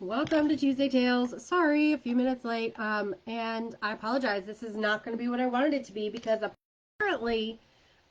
Welcome to Tuesday Tales. Sorry, a few minutes late. And I apologize. This is not going to be what I wanted it to be because apparently,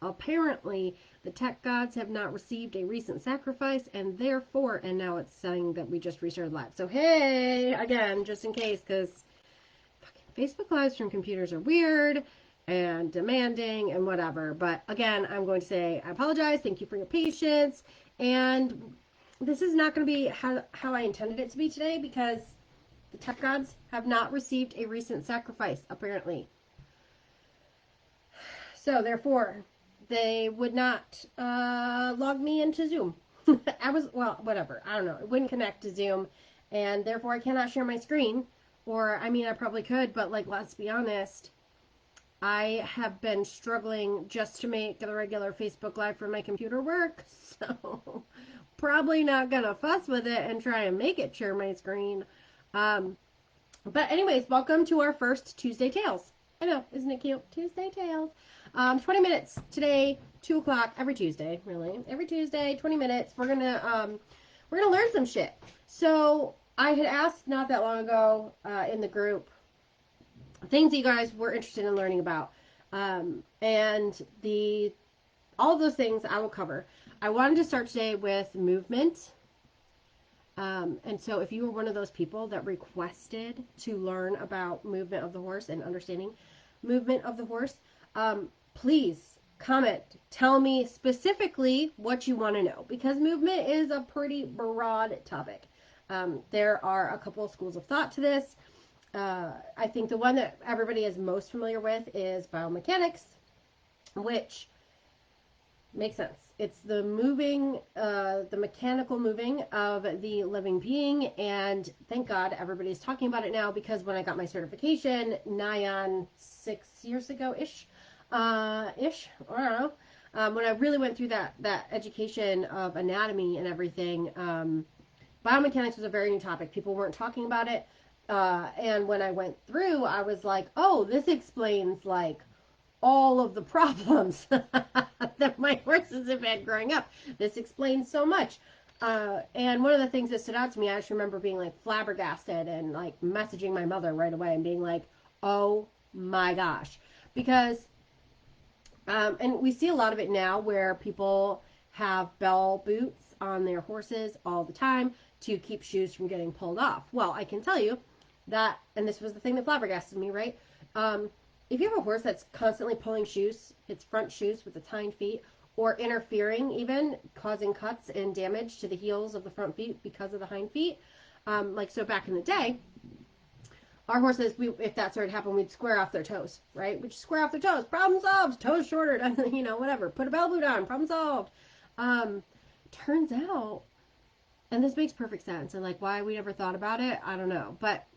the tech gods have not received a recent sacrifice, and therefore, and now it's saying that we just restarted live. So hey, again, just in case, because Facebook lives from computers are weird and demanding and whatever. But again, I'm going to say I apologize. Thank you for your patience. And this is not going to be how I intended it to be today because the tech gods have not received a recent sacrifice, apparently. So, therefore, they would not log me into Zoom. Whatever. I don't know. It wouldn't connect to Zoom, and therefore I cannot share my screen. Or, I mean, I probably could, but, let's be honest. I have been struggling just to make the regular Facebook Live for my computer work, so probably not gonna fuss with it and try and make it share my screen. But anyways, welcome to our first Tuesday Tales. I know, isn't it cute? Tuesday Tales. 20 minutes today, 2 o'clock, every Tuesday, really. Every Tuesday, 20 minutes. We're gonna learn some shit. So I had asked not that long ago in the group things that you guys were interested in learning about. And all of those things I will cover. I wanted to start today with movement. And so if you were one of those people that requested to learn about movement of the horse and understanding movement of the horse, please comment. Tell me specifically what you want to know, because movement is a pretty broad topic. There are a couple of schools of thought to this. I think the one that everybody is most familiar with is biomechanics, which makes sense. It's the mechanical moving of the living being, and thank God everybody's talking about it now, because when I got my certification, nigh on 6 years ago-ish, I don't know, when I really went through that education of anatomy and everything, biomechanics was a very new topic. People weren't talking about it. And when I went through, I was like, oh, this explains all of the problems that my horses have had growing up. This explains so much. And one of the things that stood out to me, I just remember being flabbergasted and messaging my mother right away and being like, oh my gosh. Because, and we see a lot of it now where people have bell boots on their horses all the time to keep shoes from getting pulled off. Well, I can tell you that, and this was the thing that flabbergasted me, right? If you have a horse that's constantly pulling shoes, its front shoes with its hind feet, or interfering even, causing cuts and damage to the heels of the front feet because of the hind feet, so back in the day, our horses, if that started to happen, we'd square off their toes, right? We'd just square off their toes. Problem solved. Toes shorter, whatever. Put a bell boot on. Problem solved. Turns out, and this makes perfect sense, and why we never thought about it, I don't know, but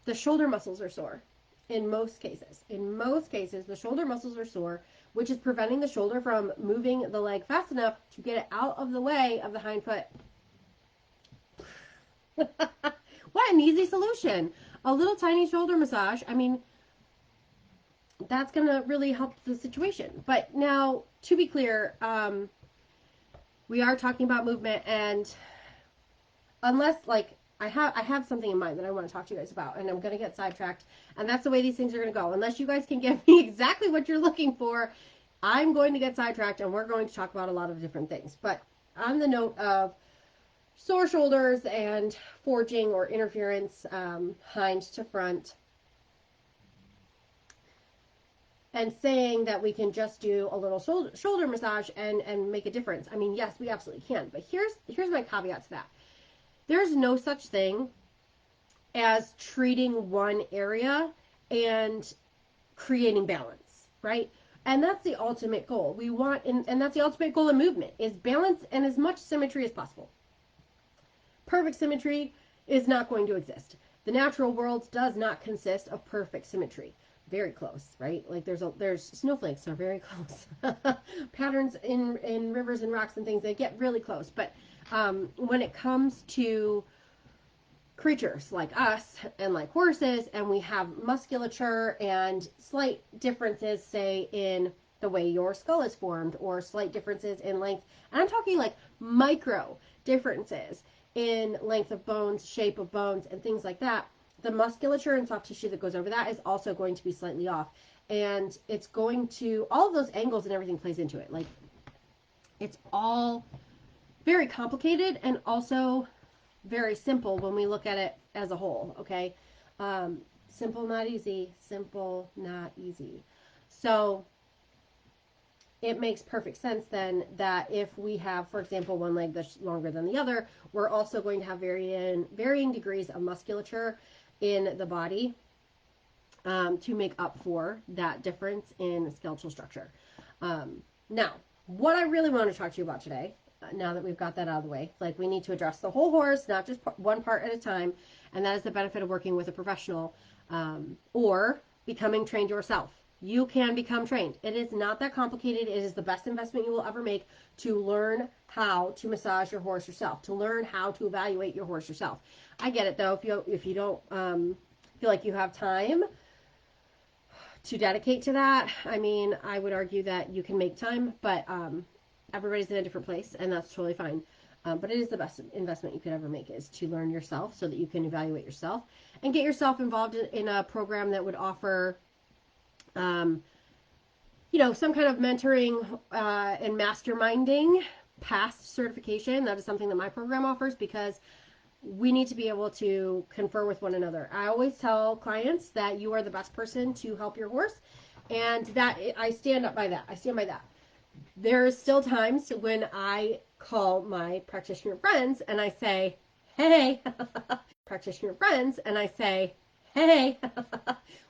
the shoulder muscles are sore in most cases. In most cases, the shoulder muscles are sore, which is preventing the shoulder from moving the leg fast enough to get it out of the way of the hind foot. What an easy solution. A little tiny shoulder massage. I mean, that's going to really help the situation. But now, to be clear, we are talking about movement, and unless, I have something in mind that I want to talk to you guys about, and I'm going to get sidetracked, and that's the way these things are going to go. Unless you guys can give me exactly what you're looking for, I'm going to get sidetracked, and we're going to talk about a lot of different things. But on the note of sore shoulders and forging or interference, hind to front, and saying that we can just do a little shoulder massage and make a difference. I mean, yes, we absolutely can. But here's my caveat to that. There's no such thing as treating one area and creating balance, right? And that's the ultimate goal. We want, and that's the ultimate goal of movement, is balance and as much symmetry as possible. Perfect symmetry is not going to exist. The natural world does not consist of perfect symmetry. Very close, right? There's snowflakes are very close. Patterns in rivers and rocks and things, they get really close. But when it comes to creatures like us and like horses, and we have musculature and slight differences, say, in the way your skull is formed, or slight differences in length, and I'm talking micro differences in length of bones, shape of bones, and things like that, the musculature and soft tissue that goes over that is also going to be slightly off. And it's going to, all of those angles and everything plays into it. Like, it's all very complicated and also very simple when we look at it as a whole, okay? Simple, not easy. Simple, not easy. So it makes perfect sense then that if we have, for example, one leg that's longer than the other, we're also going to have varying degrees of musculature in the body to make up for that difference in skeletal structure. Now, what I really want to talk to you about today, now that we've got that out of the way, like we need to address the whole horse, not just one part at a time, and that is the benefit of working with a professional or becoming trained yourself. You can become trained. It is not that complicated. It is the best investment you will ever make to learn how to massage your horse yourself, to learn how to evaluate your horse yourself. I get it though, if you don't feel like you have time to dedicate to that. I mean, I would argue that you can make time, but everybody's in a different place, and that's totally fine. But it is the best investment you could ever make, is to learn yourself so that you can evaluate yourself and get yourself involved in a program that would offer you know, some kind of mentoring and masterminding past certification. That is something that my program offers, because we need to be able to confer with one another. I always tell clients that you are the best person to help your horse, and that I stand up by that. I stand by that. There's still times when I call my practitioner friends and I say, hey, practitioner friends, and I say, hey,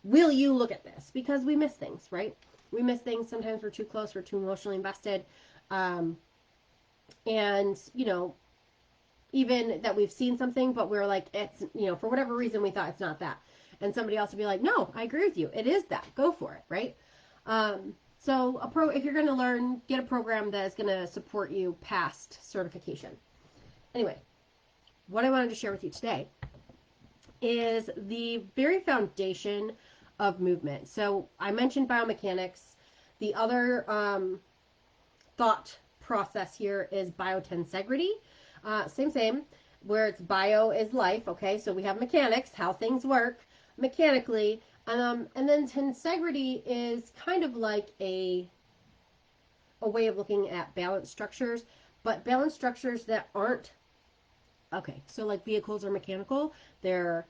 will you look at this? Because we miss things, right? We miss things. Sometimes we're too close. We're too emotionally invested. And, you know, even that we've seen something, but we're like, it's, you know, for whatever reason, we thought it's not that. And somebody else will be like, no, I agree with you. It is that. Go for it, right? So if you're going to learn, get a program that is going to support you past certification. Anyway, what I wanted to share with you today is the very foundation of movement. So I mentioned biomechanics. The other thought process here is biotensegrity. Same, where it's bio is life. Okay, so we have mechanics, how things work mechanically. And then tensegrity is kind of like a way of looking at balance structures, but balance structures that aren't, okay, so like vehicles are mechanical. They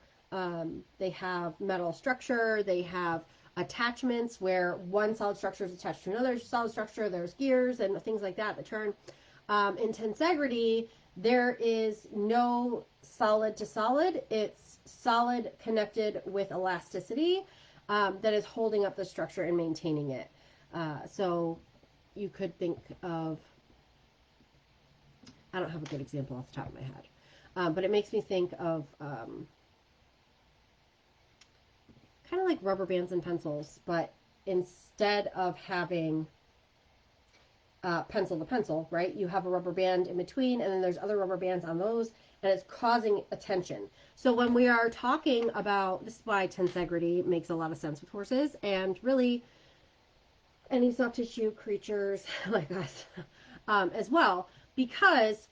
have metal structure, they have attachments where one solid structure is attached to another solid structure, there's gears and things like that turn. In tensegrity, there is no solid to solid. It's solid connected with elasticity that is holding up the structure and maintaining it. So you could think of, I don't have a good example off the top of my head, but it makes me think of kind of like rubber bands and pencils, but instead of having pencil to pencil, right, you have a rubber band in between, and then there's other rubber bands on those, and it's causing a tension. So when we are talking about, this is why tensegrity makes a lot of sense with horses, and really any soft tissue creatures like us as well, because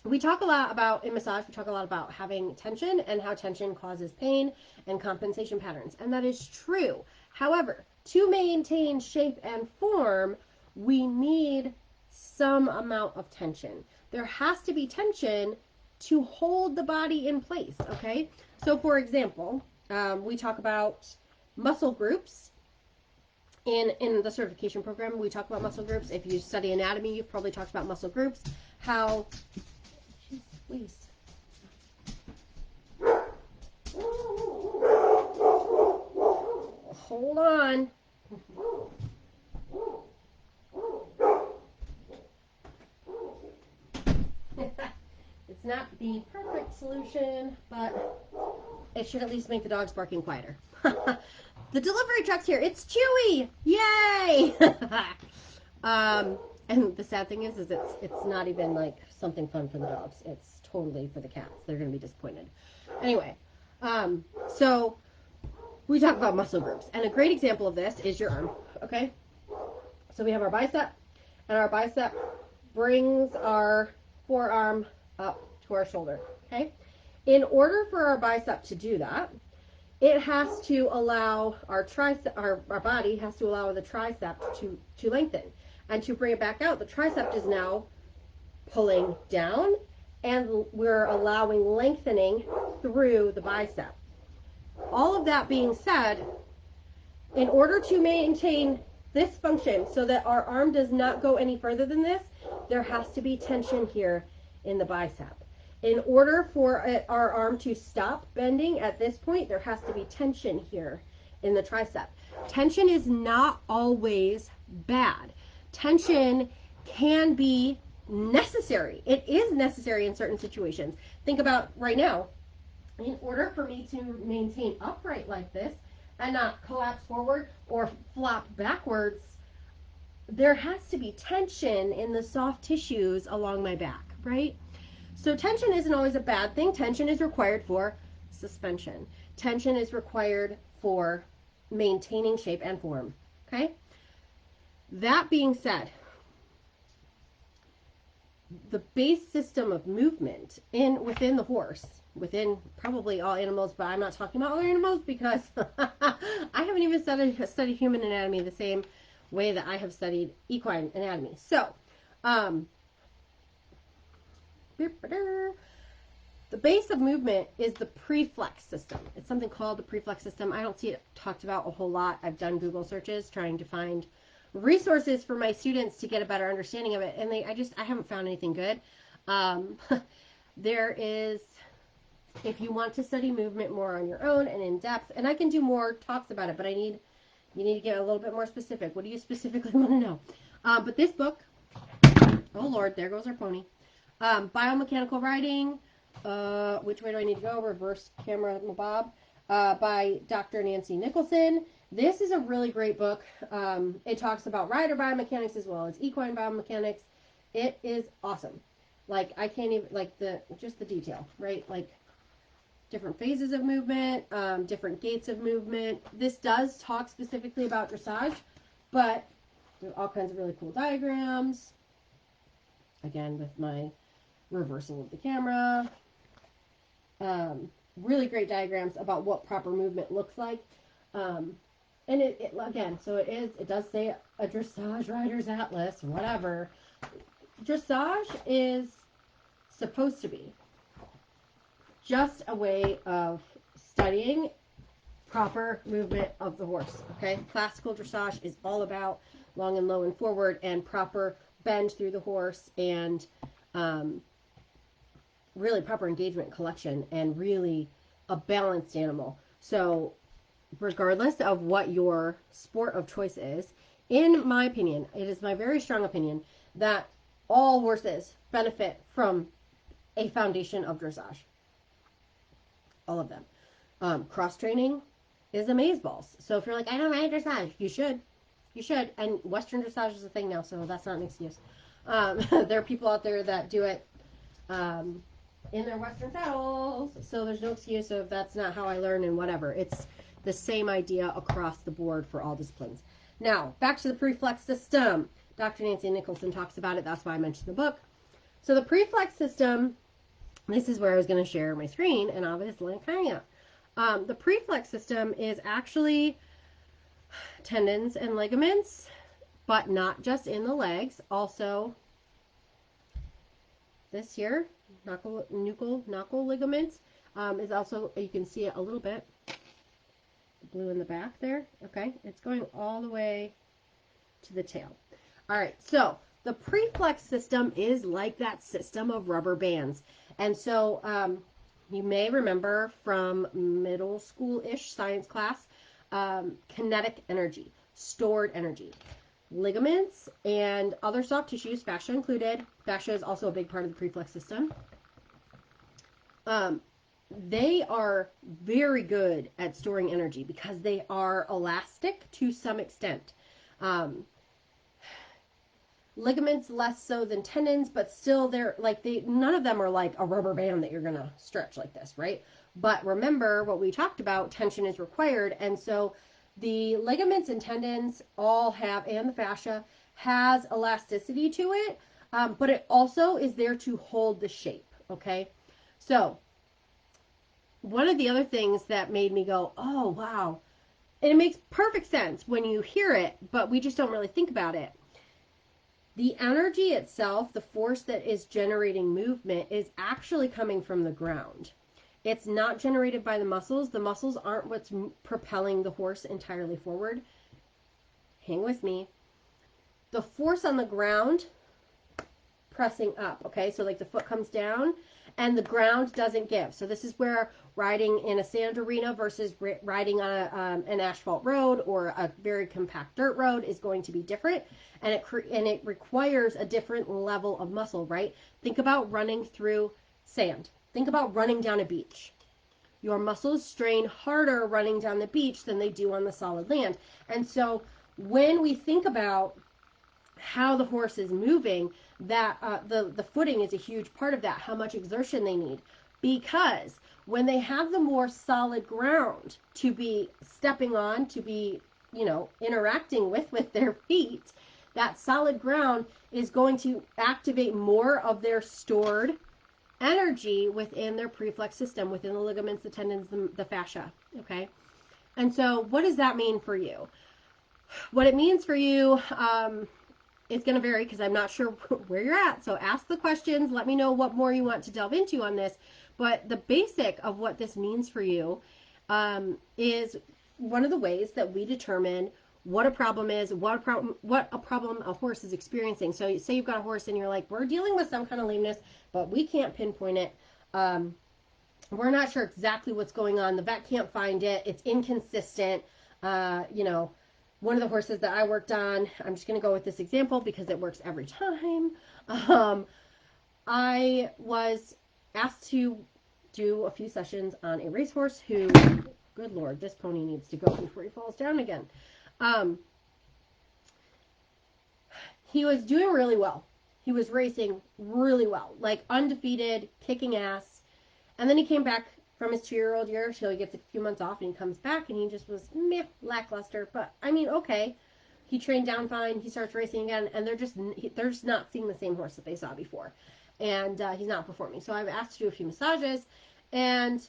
we talk a lot about, in massage, we talk a lot about having tension and how tension causes pain and compensation patterns. And that is true. However, to maintain shape and form, we need some amount of tension. There has to be tension to hold the body in place, okay? So for example, we talk about muscle groups. In the certification program, we talk about muscle groups. If you study anatomy, you've probably talked about muscle groups. How... Please. Hold on. It's not the perfect solution, but it should at least make the dogs barking quieter. The delivery truck's here. It's Chewy. Yay! And the sad thing is it's not even like something fun for the dogs. It's totally for the cats. They're going to be disappointed. Anyway, so we talk about muscle groups, and a great example of this is your arm. Okay, so we have our bicep, and our bicep brings our forearm up to our shoulder, okay? In order for our bicep to do that, it has to allow our tricep, our body has to allow the tricep to lengthen. And to bring it back out, the tricep is now pulling down, and we're allowing lengthening through the bicep. All of that being said, in order to maintain this function so that our arm does not go any further than this, there has to be tension here in the bicep. In order for our arm to stop bending at this point, there has to be tension here in the tricep. Tension is not always bad. Tension can be necessary. It is necessary in certain situations. Think about right now. In order for me to maintain upright like this and not collapse forward or flop backwards, there has to be tension in the soft tissues along my back, right? So tension isn't always a bad thing. Tension is required for suspension. Tension is required for maintaining shape and form, okay? That being said, the base system of movement within the horse, within probably all animals, but I'm not talking about other animals because I haven't even studied human anatomy the same way that I have studied equine anatomy. So, the base of movement is the preflex system. It's something called the preflex system. I don't see it talked about a whole lot. I've done Google searches trying to find resources for my students to get a better understanding of it, and I haven't found anything good. There is, if you want to study movement more on your own and in depth, and I can do more talks about it, but you need to get a little bit more specific. What do you specifically want to know? But this book, oh Lord, there goes our pony. Biomechanical Riding, which way do I need to go? Reverse camera bob, by Dr. Nancy Nicholson. This is a really great book. It talks about rider biomechanics as well as equine biomechanics. It is awesome. Like, I can't even, like, just the detail, right? Like, different phases of movement, different gaits of movement. This does talk specifically about dressage, but there's all kinds of really cool diagrams. Again, with my reversal of the camera. Really great diagrams about what proper movement looks like. And it again, so it does say a dressage rider's atlas, whatever. Dressage is supposed to be just a way of studying proper movement of the horse, okay? Classical dressage is all about long and low and forward and proper bend through the horse and really proper engagement collection and really a balanced animal. So regardless of what your sport of choice is, in my opinion, it is my very strong opinion that all horses benefit from a foundation of dressage. All of them. Cross training is amazeballs. So if you're like, I don't ride dressage, you should. You should. And Western dressage is a thing now, so that's not an excuse. There are people out there that do it in their Western saddles, so there's no excuse of that's not how I learn and whatever. It's the same idea across the board for all disciplines. Now, back to the preflex system. Dr. Nancy Nicholson talks about it. That's why I mentioned the book. So the preflex system, this is where I was going to share my screen, and obviously I can't. The preflex system is actually tendons and ligaments, but not just in the legs. Also, this here, knuckle ligaments, is also, you can see it a little bit. Blue in the back there. Okay, it's going all the way to the tail. All right, so the preflex system is like that system of rubber bands. And so you may remember from middle school-ish science class, kinetic energy, stored energy. Ligaments and other soft tissues, fascia included. Fascia is also a big part of the preflex system. They are very good at storing energy because they are elastic to some extent. Ligaments less so than tendons, but still they're like, none of them are like a rubber band that you're going to stretch like this, right? But remember what we talked about, tension is required. And so the ligaments and tendons all have, and the fascia has elasticity to it, but it also is there to hold the shape. okay? So one of the other things that made me go, oh, wow, and it makes perfect sense when you hear it, but we just don't really think about it. The energy itself, the force that is generating movement, is actually coming from the ground. It's not generated by the muscles. The muscles aren't what's propelling the horse entirely forward. Hang with me. The force on the ground pressing up, okay? So like the foot comes down and the ground doesn't give. So this is where riding in a sand arena versus riding on an asphalt road or a very compact dirt road is going to be different, and it requires a different level of muscle, right? Think about running through sand. Think about running down a beach. Your muscles strain harder running down the beach than they do on the solid land. And so when we think about how the horse is moving, that the footing is a huge part of that, how much exertion they need. Because when they have the more solid ground to be stepping on, to be, interacting with their feet, that solid ground is going to activate more of their stored energy within their preflex system, within the ligaments, the tendons, the fascia, okay? And so what does that mean for you? What it means for you, it's going to vary because I'm not sure where you're at. So ask the questions. Let me know what more you want to delve into on this. But the basic of what this means for you is one of the ways that we determine what a problem is, what a problem a horse is experiencing. So say you've got a horse and you're like, we're dealing with some kind of lameness, but we can't pinpoint it. We're not sure exactly what's going on. The vet can't find it. It's inconsistent. One of the horses that I worked on, I'm just going to go with this example because it works every time. I was asked to do a few sessions on a racehorse who, good Lord, this pony needs to go before he falls down again. He was doing really well. He was racing really well, like undefeated, kicking ass. And then he came back from his 2-year-old year, so he gets a few months off and he comes back and he just was lackluster. But I mean, okay, he trained down fine. He starts racing again, and they're just not seeing the same horse that they saw before, and he's not performing. So I've asked to do a few massages, and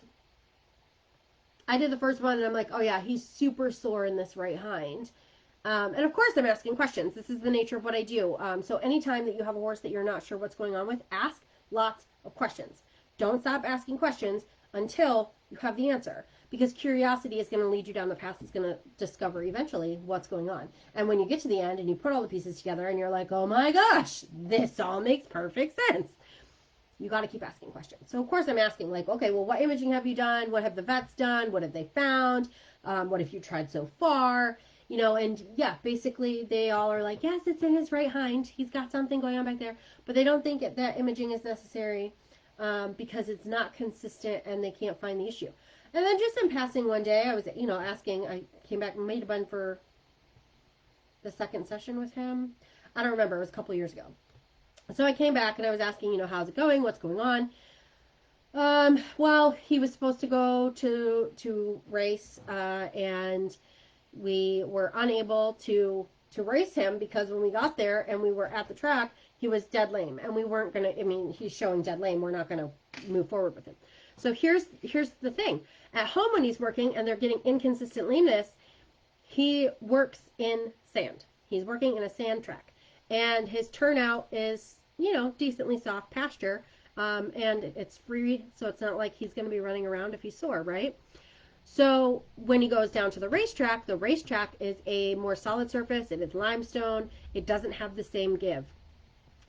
I did the first one, and I'm like, oh yeah, he's super sore in this right hind. And of course, I'm asking questions. This is the nature of what I do. So anytime that you have a horse that you're not sure what's going on with, ask lots of questions. Don't stop asking questions until you have the answer, because curiosity is going to lead you down the path that's going to discover eventually what's going on. And when you get to the end and you put all the pieces together and you're like, oh my gosh, this all makes perfect sense, you got to keep asking questions. So of course I'm asking, like, okay, well, what imaging have you done? What have the vets done? What have they found? What have you tried so far? And yeah, basically they all are like, yes, it's in his right hind. He's got something going on back there, but they don't think that imaging is necessary. Because it's not consistent and they can't find the issue. And then just in passing one day, I was, asking, I came back and made a bun for the second session with him. I don't remember. It was a couple years ago. So I came back and I was asking, how's it going? What's going on? Well, he was supposed to go to race, and we were unable to race him because when we got there and we were at the track, he was dead lame, and we weren't going to, he's showing dead lame. We're not going to move forward with him. So here's the thing. At home when he's working and they're getting inconsistent lameness, he works in sand. He's working in a sand track, and his turnout is, decently soft pasture, and it's free, so it's not like he's going to be running around if he's sore, right? So when he goes down to the racetrack is a more solid surface. It is limestone. It doesn't have the same give.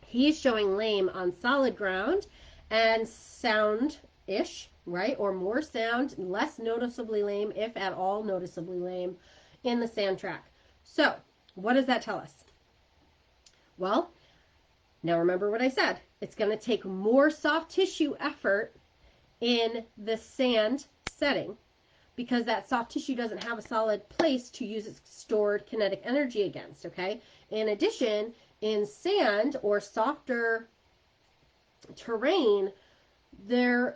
He's showing lame on solid ground and sound-ish, right? Or more sound, less noticeably lame, if at all noticeably lame, in the sand track. So what does that tell us? Well, now remember what I said. It's going to take more soft tissue effort in the sand setting, because that soft tissue doesn't have a solid place to use its stored kinetic energy against, okay? In addition, in sand or softer terrain, the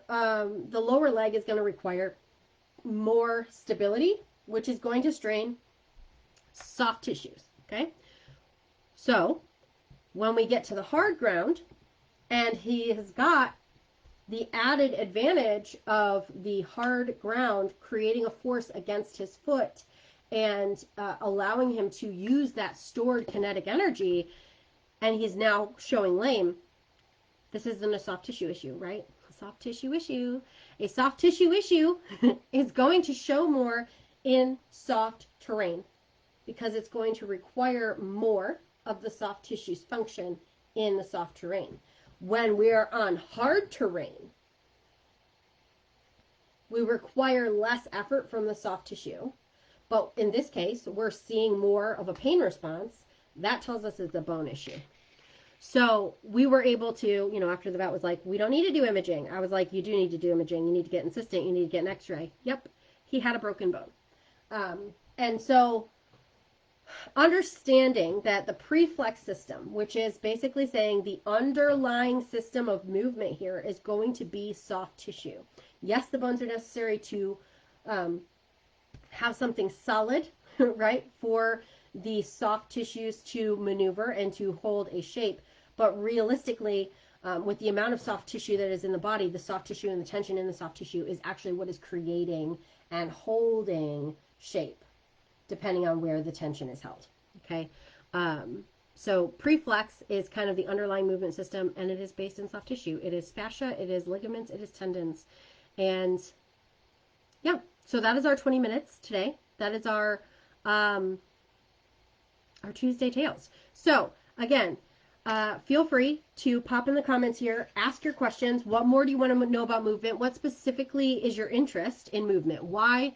lower leg is going to require more stability, which is going to strain soft tissues, okay? So when we get to the hard ground and he has got the added advantage of the hard ground creating a force against his foot and allowing him to use that stored kinetic energy, and he's now showing lame. This isn't a soft tissue issue, right? A soft tissue issue. A soft tissue issue is going to show more in soft terrain because it's going to require more of the soft tissue's function in the soft terrain. When we are on hard terrain, we require less effort from the soft tissue. But in this case, we're seeing more of a pain response. That tells us it's a bone issue. So we were able to, after the vet was like, we don't need to do imaging. I was like, you do need to do imaging. You need to get insistent. You need to get an x-ray. Yep. He had a broken bone. And so understanding that the preflex system, which is basically saying the underlying system of movement here, is going to be soft tissue. Yes, the bones are necessary to have something solid, right, for the soft tissues to maneuver and to hold a shape. But realistically, with the amount of soft tissue that is in the body, the soft tissue and the tension in the soft tissue is actually what is creating and holding shape, depending on where the tension is held. Okay. So preflex is kind of the underlying movement system, and it is based in soft tissue. It is fascia, it is ligaments, it is tendons. And yeah, so that is our 20 minutes today. That is our Tuesday Tales. So again, feel free to pop in the comments here, ask your questions. What more do you want to know about movement? What specifically is your interest in movement? Why?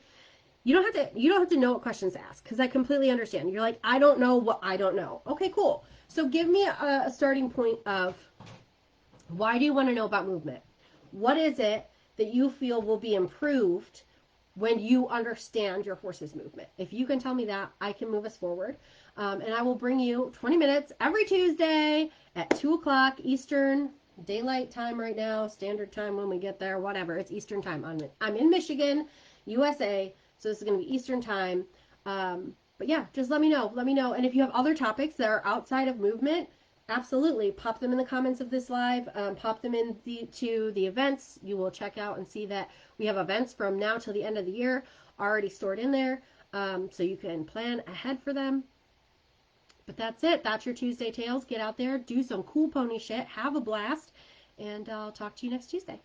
You don't have to know what questions to ask, because I completely understand. You're like, I don't know what I don't know. Okay, cool. So give me a starting point of why do you want to know about movement? What is it that you feel will be improved when you understand your horse's movement? If you can tell me that, I can move us forward. And I will bring you 20 minutes every Tuesday at 2 o'clock Eastern Daylight Time right now, Standard Time when we get there, whatever. It's Eastern Time. I'm in Michigan, USA, so this is going to be Eastern Time. But yeah, just let me know. Let me know. And if you have other topics that are outside of movement, absolutely pop them in the comments of this live. Pop them to the events. You will check out and see that we have events from now till the end of the year already stored in there, so you can plan ahead for them. But that's it. That's your Tuesday Tales. Get out there, do some cool pony shit, have a blast, and I'll talk to you next Tuesday.